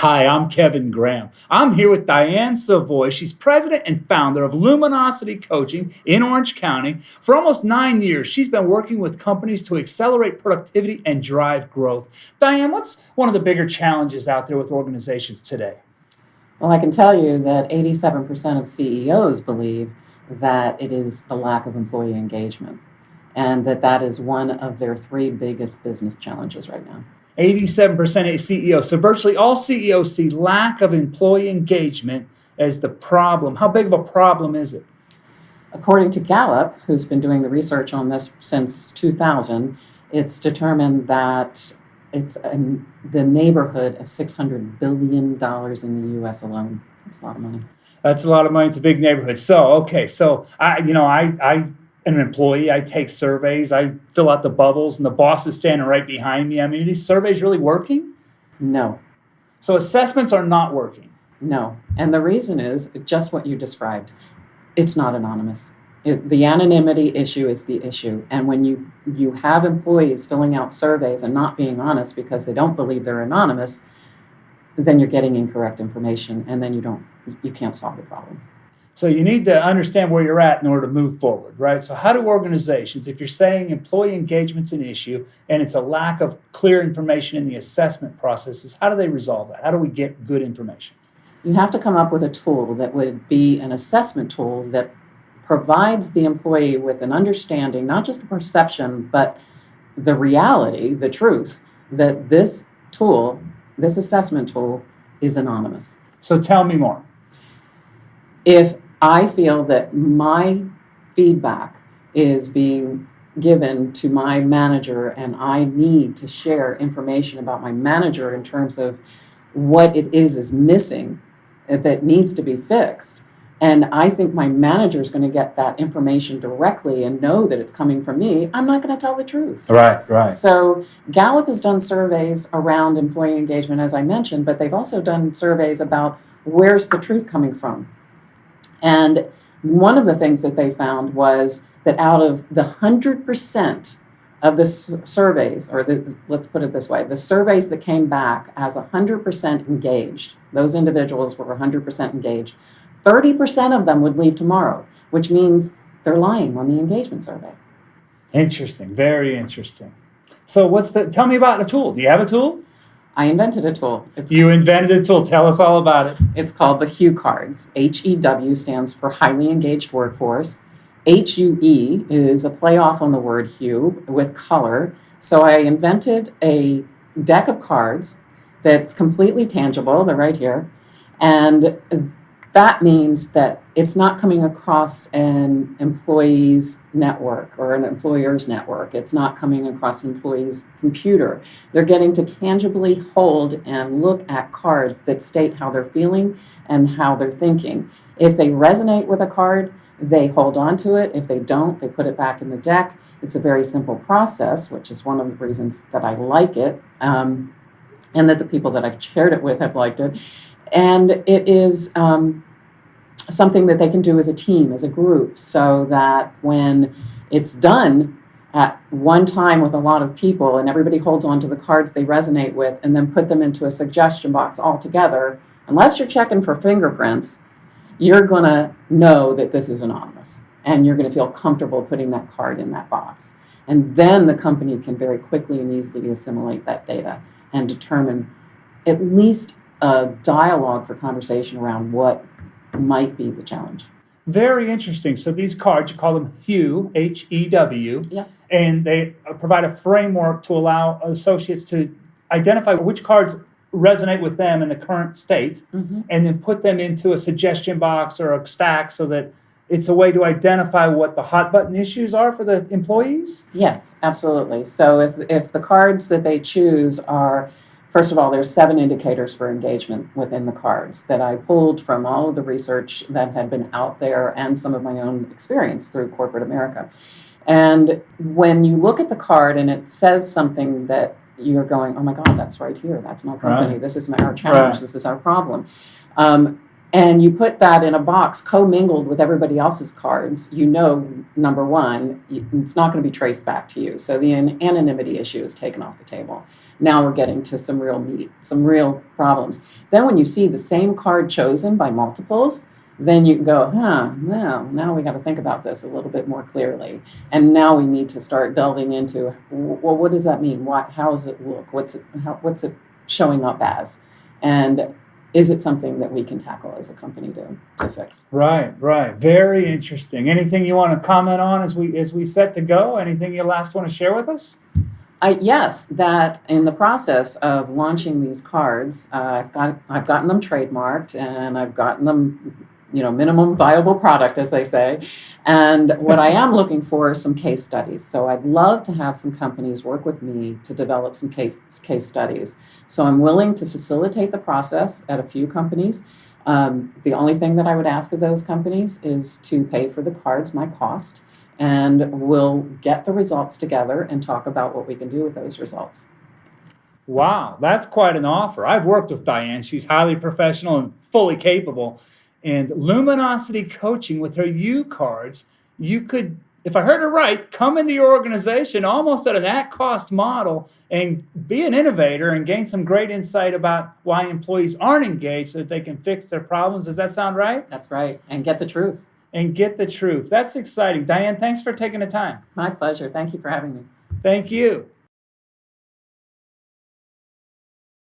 Hi, I'm Kevin Graham. I'm here with Dianne Savoie. She's president and founder of Luminosity Coaching in Orange County. For almost 9 years, she's been working with companies to accelerate productivity and drive growth. Dianne, what's one of the bigger challenges out there with organizations today? Well, I can tell you that 87% of CEOs believe that it is the lack of employee engagement, and that is one of their three biggest business challenges right now. 87% of CEOs. So virtually all CEOs see lack of employee engagement as the problem. How big of a problem is it? According to Gallup, who's been doing the research on this since 2000, it's determined that it's in the neighborhood of $600 billion in the U.S. alone. That's a lot of money. That's a lot of money. It's a big neighborhood. So I am an employee. I take surveys. I fill out the bubbles, and the boss is standing right behind me. I mean, are these surveys really working? No. So assessments are not working. No. And the reason is just what you described. It's not anonymous. The anonymity issue is the issue. And when you have employees filling out surveys and not being honest because they don't believe they're anonymous, then you're getting incorrect information, and then you can't solve the problem. So you need to understand where you're at in order to move forward, right? So how do organizations, if you're saying employee engagement's an issue and it's a lack of clear information in the assessment processes, how do they resolve that? How do we get good information? You have to come up with a tool that would be an assessment tool that provides the employee with an understanding, not just the perception, but the reality, the truth, that this assessment tool is anonymous. So tell me more. If I feel that my feedback is being given to my manager and I need to share information about my manager in terms of what it is missing that needs to be fixed, and I think my manager is going to get that information directly and know that it's coming from me, I'm not going to tell the truth. Right. So Gallup has done surveys around employee engagement, as I mentioned, but they've also done surveys about where's the truth coming from. And one of the things that they found was that out of the 100% of the surveys, let's put it this way, the surveys that came back as 100% engaged, those individuals were 100% engaged, 30% of them would leave tomorrow, which means they're lying on the engagement survey. Interesting, very interesting. So tell me about a tool. Do you have a tool? I invented a tool. You invented a tool. Tell us all about it. It's called the HEW Cards. HEW stands for Highly Engaged Workforce. HUE is a play off on the word hue with color. So I invented a deck of cards that's completely tangible. They're right here. And that means that it's not coming across an employee's network or an employer's network. It's not coming across an employee's computer. They're getting to tangibly hold and look at cards that state how they're feeling and how they're thinking. If they resonate with a card, they hold on to it. If they don't, they put it back in the deck. It's a very simple process, which is one of the reasons that I like it, and that the people that I've shared it with have liked it. And it is something that they can do as a team, as a group, so that when it's done at one time with a lot of people and everybody holds on to the cards they resonate with and then put them into a suggestion box all together, unless you're checking for fingerprints, you're going to know that this is anonymous and you're going to feel comfortable putting that card in that box. And then the company can very quickly and easily assimilate that data and determine at least a dialogue for conversation around what might be the challenge. Very interesting. So these cards, you call them HEW, H-E-W. Yes. And they provide a framework to allow associates to identify which cards resonate with them in the current state, and then put them into a suggestion box or a stack so that it's a way to identify what the hot button issues are for the employees? Yes, absolutely. So if the cards that they choose are, first of all, there's 7 indicators for engagement within the cards that I pulled from all of the research that had been out there and some of my own experience through corporate America. And when you look at the card and it says something that you're going, oh my God, that's right here. That's my company. Right. This is our challenge. Right. This is our problem. and you put that in a box commingled with everybody else's cards, you know, number one, it's not going to be traced back to you. So the anonymity issue is taken off the table. Now we're getting to some real meat, some real problems. Then when you see the same card chosen by multiples, then you can go, well, now we got to think about this a little bit more clearly. And now we need to start delving into, well, what does that mean? How does it look? What's it showing up as? And is it something that we can tackle as a company to fix? Right. Very interesting. Anything you want to comment on as we set to go? Anything you last want to share with us? Yes, that in the process of launching these cards, I've gotten them trademarked, and I've gotten them, minimum viable product, as they say. And what I am looking for is some case studies. So I'd love to have some companies work with me to develop some case studies. So I'm willing to facilitate the process at a few companies. The only thing that I would ask of those companies is to pay for the cards, my cost, and we'll get the results together and talk about what we can do with those results. Wow, that's quite an offer. I've worked with Dianne. She's highly professional and fully capable. And Luminosity Coaching with her HEW Cards, you could, if I heard it right, come into your organization almost at an at-cost model and be an innovator and gain some great insight about why employees aren't engaged so that they can fix their problems. Does that sound right? That's right. And get the truth. That's exciting. Dianne, thanks for taking the time. My pleasure. Thank you for having me. Thank you.